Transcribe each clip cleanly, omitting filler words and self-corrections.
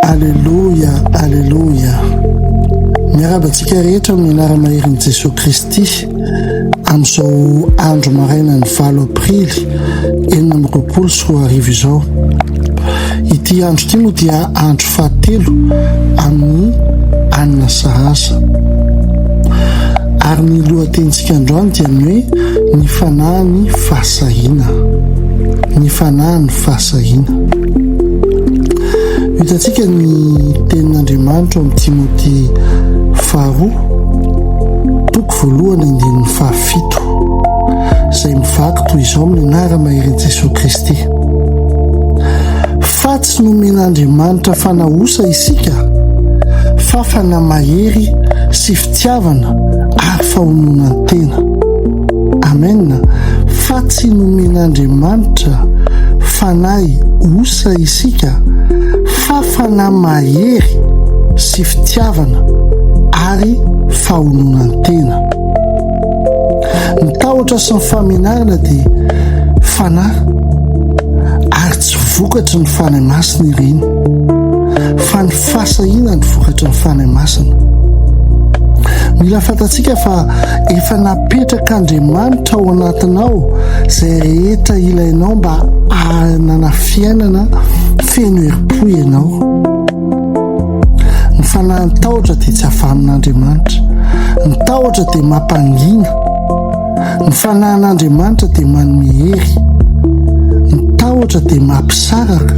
Alleluia, alleluia. Miarabantsika rehetra amin'ny anara-maherin' Jesosy Kristy amin'izao andro maraina ny 9 aprily 2024 izao. Ity andro ity moa dia andro fahatelo amin'ny anina sahasa. Ary ny lohatentsika androany dia ny hoe ny fanahy fahasahiana. Ny fanahy fahasahiana. Hitantsika ny tenin'Andriamanitra amin'ny Timothée 2:1-7 izay mivaky toy izao amin'ny anara-maherin' Jesosy Kristy. Fa tsy nomen'Andriamanitra fanahosa isika, fa fanamahery sy fitiavana ary fahononan-tena. Amen. Fa tsy nomen'Andriamanitra fanahy osa isika, fa fanamahery sy fitiavana ary fahononan-tena. Ny tahotra sy ny famenarana dia fanahy, ary tsy vokatry ny fanahy masina ireny, fa ny fahasahiana ny vokatry ny fanahy masina. Mila fantatsika fa efa napetraka Andriamanitra ao anatinao izay rehetra ilainao mba hanana fiainana feno herim-po ianao. Ny fanahy ny tahotra dia tsy hafamin'Andriamanitra. Ny tahotra dia mampangina. Ny fanahin'Andriamanitra dia manome hery. Ny tahotra dia mampisaraka.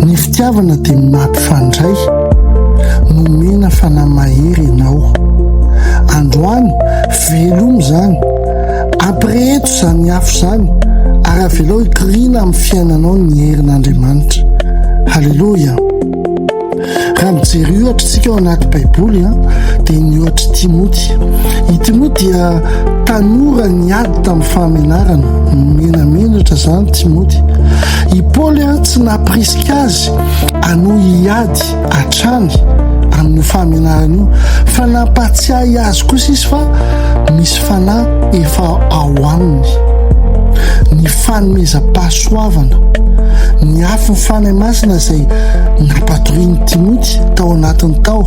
Ny fitiavana dia mampifandray. Nomena fanamahery ianao. Androany velomo izany, ampireheto izany afo izany, ary avelao hikiriana amin'ny fiainanao ny herin'Andriamanitra. Halleloia. Raha mijery ohatra isika ao anaty Baiboly dia ny ohatra Timoty. I Timoty dia tanora niady tamin'ny famenarana, menamenatra izany Timoty. I Paoly tsy nampirisika azy hanao hiady hatrany amin'ny famenarana io, fa nampatsiahy azy kosa izy fa misy fanahy efa ao aminy. Ny fanomezam-pahasoavana, ny afon'ny fanahy masina izay nampatorian'ny Timoty tao anatin'ny tao.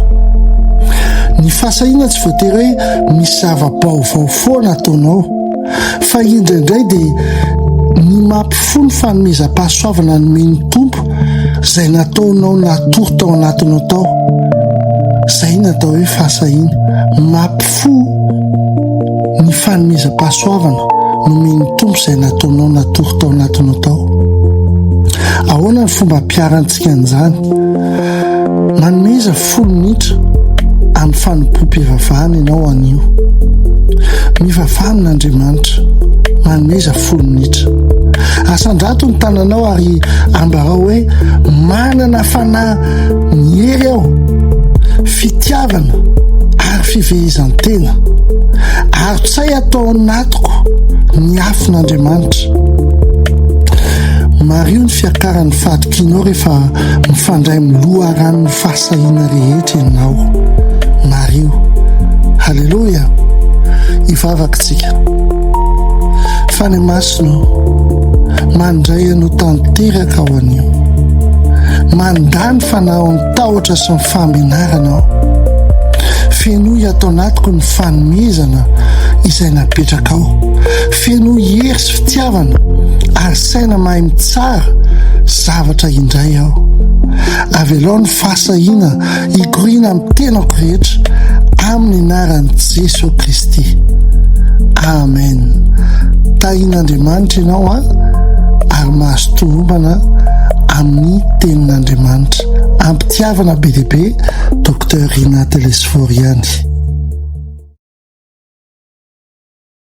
Ny fahasahiana tsy voatery hoe misy zava-baovao foana ataonao, fa indraindray dia ny mampifony fanomezam-pahasoavana nomen'ny Tompo izay nataonao natory tao anatinao tao. Izay natao hoe fahasahiana, mampifo ny fanomezam-pahasoavana nomen'ny Tompo izay nataonao natory tao anatinao tao. Ahoana ny fomba ampiarantsika an'izany? Manomeza 10 minitra amin'ny fanompo-pivavahana ianao anio. Mivavaha amin'Andriamanitra, manomeza 10 minitra. Asandrato ny tananao ary ambarao hoe manana fanahy ny hery aho, fitiavana ary fivezan-tena, ary tsay atao anatiko ny afon'Andriamanitra. Mario ny fiakaran'ny fahatokinao rehefa mifandray miloha ranon'ny fahasahiana rehetra ianao. Mario. Halleluia. Ivavakitsika. Fanahy masina mandray anao tanteraka ao anio. Mandany fanahy ao ny tahotra sy ny famenarana ao. Fenoy atao anatiko ny fanomezana izay napetraka ao. Fenoy hery sy fitiavana ary saina mahay mitsara zavatra indray ao. Avelao ny fahasahiana hikoriana amin'ny tenako rehetra amin'ny anaran'i Jesosy Kristy. Amen. Tahian'Andriamanitra ianao ary mahazo tombana amin'ny tenin'Andriamanitra. Ampitiavana be dia be, Dr. Renate Lesforiani.